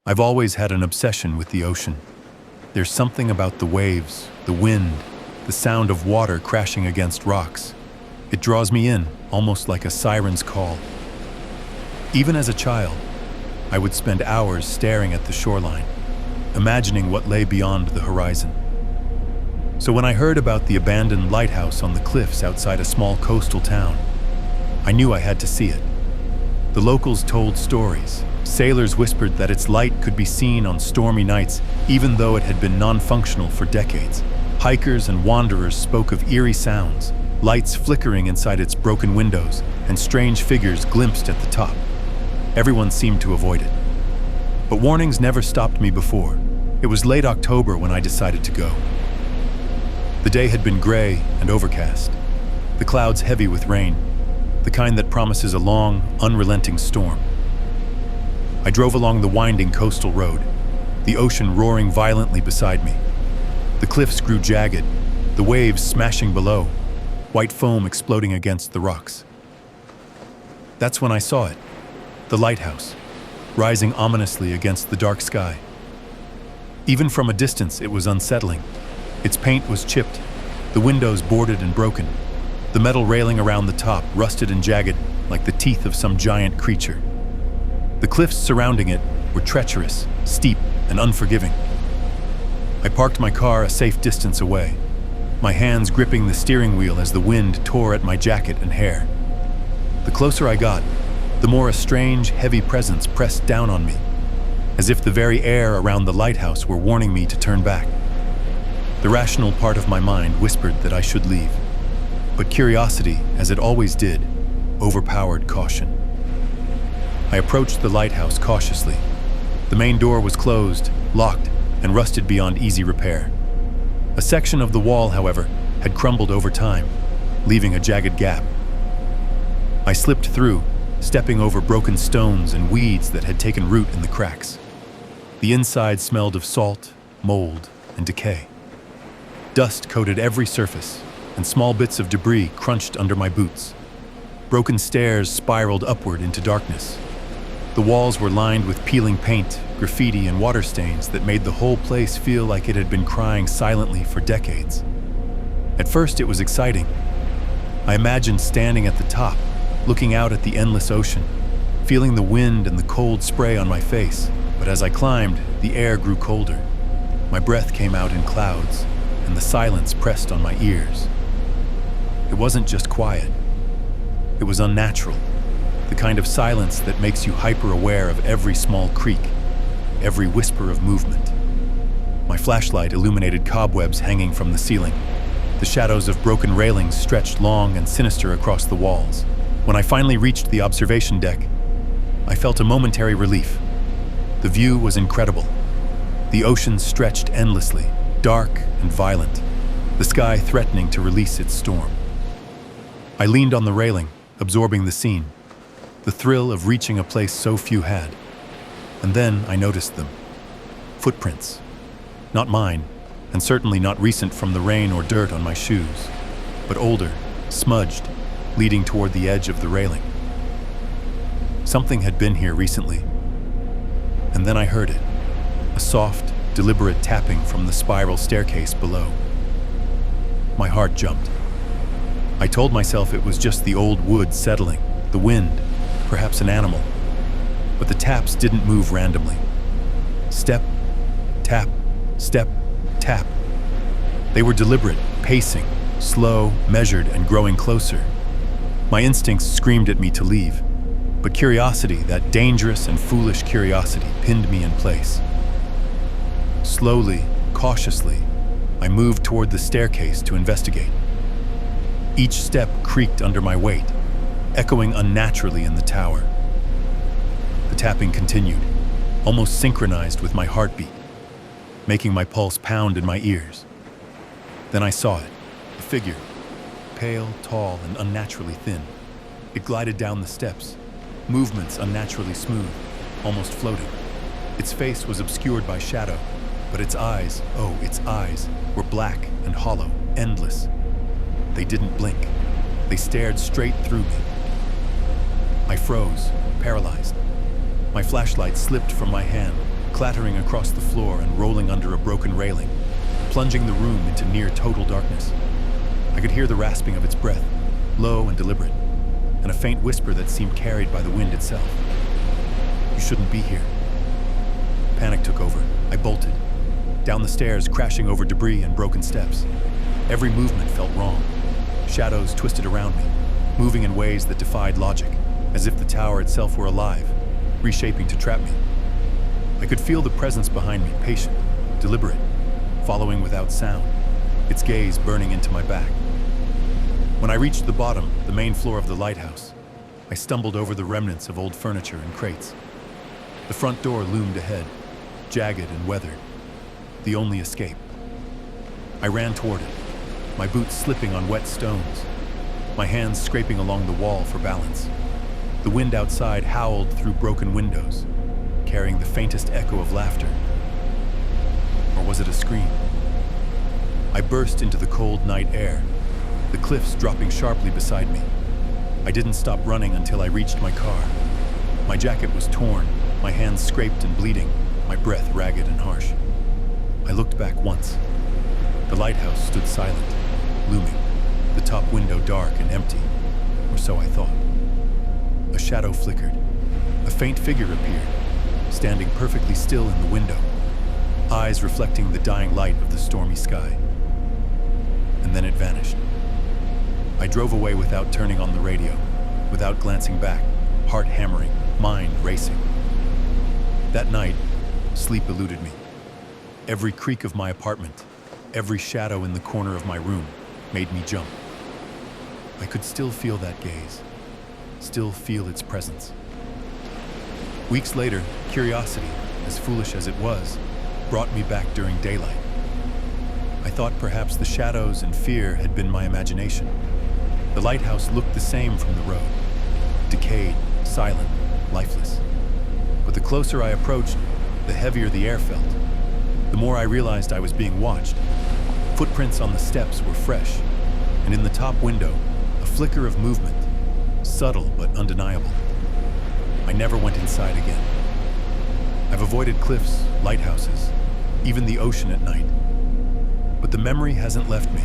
I've always had an obsession with the ocean. There's something about the waves, the wind, the sound of water crashing against rocks. It draws me in, almost like a siren's call. Even as a child, I would spend hours staring at the shoreline, imagining what lay beyond the horizon. So when I heard about the abandoned lighthouse on the cliffs outside a small coastal town, I knew I had to see it. The locals told stories. Sailors whispered that its light could be seen on stormy nights, even though it had been non-functional for decades. Hikers and wanderers spoke of eerie sounds, lights flickering inside its broken windows, and strange figures glimpsed at the top. Everyone seemed to avoid it. But warnings never stopped me before. It was late October when I decided to go. The day had been gray and overcast, the clouds heavy with rain, the kind that promises a long, unrelenting storm. I drove along the winding coastal road, the ocean roaring violently beside me. The cliffs grew jagged, the waves smashing below, white foam exploding against the rocks. That's when I saw it, the lighthouse, rising ominously against the dark sky. Even from a distance, it was unsettling. Its paint was chipped, the windows boarded and broken, the metal railing around the top rusted and jagged like the teeth of some giant creature. The cliffs surrounding it were treacherous, steep, and unforgiving. I parked my car a safe distance away, my hands gripping the steering wheel as the wind tore at my jacket and hair. The closer I got, the more a strange, heavy presence pressed down on me, as if the very air around the lighthouse were warning me to turn back. The rational part of my mind whispered that I should leave, but curiosity, as it always did, overpowered caution. I approached the lighthouse cautiously. The main door was closed, locked, and rusted beyond easy repair. A section of the wall, however, had crumbled over time, leaving a jagged gap. I slipped through, stepping over broken stones and weeds that had taken root in the cracks. The inside smelled of salt, mold, and decay. Dust coated every surface, and small bits of debris crunched under my boots. Broken stairs spiraled upward into darkness. The walls were lined with peeling paint, graffiti, and water stains that made the whole place feel like it had been crying silently for decades. At first, it was exciting. I imagined standing at the top, looking out at the endless ocean, feeling the wind and the cold spray on my face. But as I climbed, the air grew colder. My breath came out in clouds, and the silence pressed on my ears. It wasn't just quiet. It was unnatural. The kind of silence that makes you hyper-aware of every small creak, every whisper of movement. My flashlight illuminated cobwebs hanging from the ceiling. The shadows of broken railings stretched long and sinister across the walls. When I finally reached the observation deck, I felt a momentary relief. The view was incredible. The ocean stretched endlessly, dark and violent, the sky threatening to release its storm. I leaned on the railing, absorbing the scene, the thrill of reaching a place so few had. And then I noticed them. Footprints. Not mine, and certainly not recent from the rain or dirt on my shoes, but older, smudged, leading toward the edge of the railing. Something had been here recently. And then I heard it, a soft, deliberate tapping from the spiral staircase below. My heart jumped. I told myself it was just the old wood settling, the wind, perhaps an animal. But the taps didn't move randomly. Step, tap, step, tap. They were deliberate, pacing, slow, measured, and growing closer. My instincts screamed at me to leave, but curiosity, that dangerous and foolish curiosity, pinned me in place. Slowly, cautiously, I moved toward the staircase to investigate. Each step creaked under my weight, echoing unnaturally in the tower. The tapping continued, almost synchronized with my heartbeat, making my pulse pound in my ears. Then I saw it, a figure, pale, tall, and unnaturally thin. It glided down the steps, movements unnaturally smooth, almost floating. Its face was obscured by shadow, but its eyes, oh, its eyes, were black and hollow, endless. They didn't blink. They stared straight through me. I froze, paralyzed. My flashlight slipped from my hand, clattering across the floor and rolling under a broken railing, plunging the room into near total darkness. I could hear the rasping of its breath, low and deliberate, and a faint whisper that seemed carried by the wind itself. "You shouldn't be here." Panic took over. I bolted, down the stairs, crashing over debris and broken steps. Every movement felt wrong. Shadows twisted around me, moving in ways that defied logic, as if the tower itself were alive, reshaping to trap me. I could feel the presence behind me, patient, deliberate, following without sound, its gaze burning into my back. When I reached the bottom, the main floor of the lighthouse, I stumbled over the remnants of old furniture and crates. The front door loomed ahead, jagged and weathered, the only escape. I ran toward it, my boots slipping on wet stones, my hands scraping along the wall for balance. The wind outside howled through broken windows, carrying the faintest echo of laughter. Or was it a scream? I burst into the cold night air, the cliffs dropping sharply beside me. I didn't stop running until I reached my car. My jacket was torn, my hands scraped and bleeding, my breath ragged and harsh. I looked back once. The lighthouse stood silent, looming, the top window dark and empty, or so I thought. A shadow flickered. A faint figure appeared, standing perfectly still in the window, eyes reflecting the dying light of the stormy sky. And then it vanished. I drove away without turning on the radio, without glancing back, heart hammering, mind racing. That night, sleep eluded me. Every creak of my apartment, every shadow in the corner of my room made me jump. I could still feel that gaze, still feel its presence. Weeks later, curiosity, as foolish as it was, brought me back during daylight. I thought perhaps the shadows and fear had been my imagination. The lighthouse looked the same from the road, decayed, silent, lifeless. But the closer I approached, the heavier the air felt. The more I realized I was being watched. Footprints on the steps were fresh, and in the top window, a flicker of movement, subtle but undeniable. I never went inside again. I've avoided cliffs, lighthouses, even the ocean at night. But the memory hasn't left me.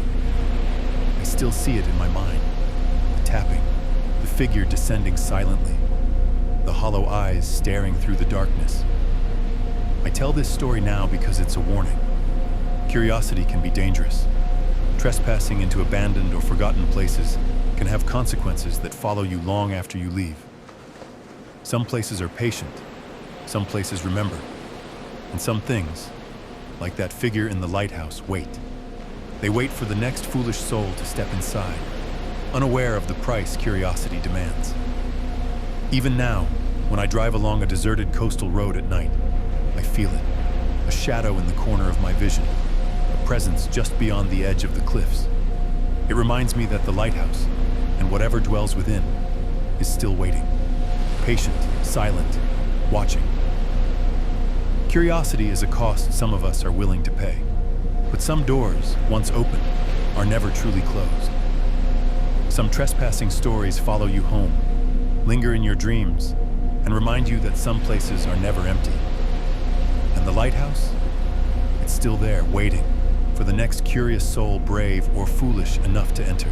I still see it in my mind. The tapping, the figure descending silently, the hollow eyes staring through the darkness. I tell this story now because it's a warning. Curiosity can be dangerous. Trespassing into abandoned or forgotten places can have consequences that follow you long after you leave. Some places are patient, some places remember, and some things, like that figure in the lighthouse, wait. They wait for the next foolish soul to step inside, unaware of the price curiosity demands. Even now, when I drive along a deserted coastal road at night, I feel it, a shadow in the corner of my vision, a presence just beyond the edge of the cliffs. It reminds me that the lighthouse, and whatever dwells within, is still waiting, patient, silent, watching. Curiosity is a cost some of us are willing to pay, but some doors, once open, are never truly closed. Some trespassing stories follow you home, linger in your dreams, and remind you that some places are never empty. And the lighthouse? It's still there, waiting for the next curious soul brave or foolish enough to enter.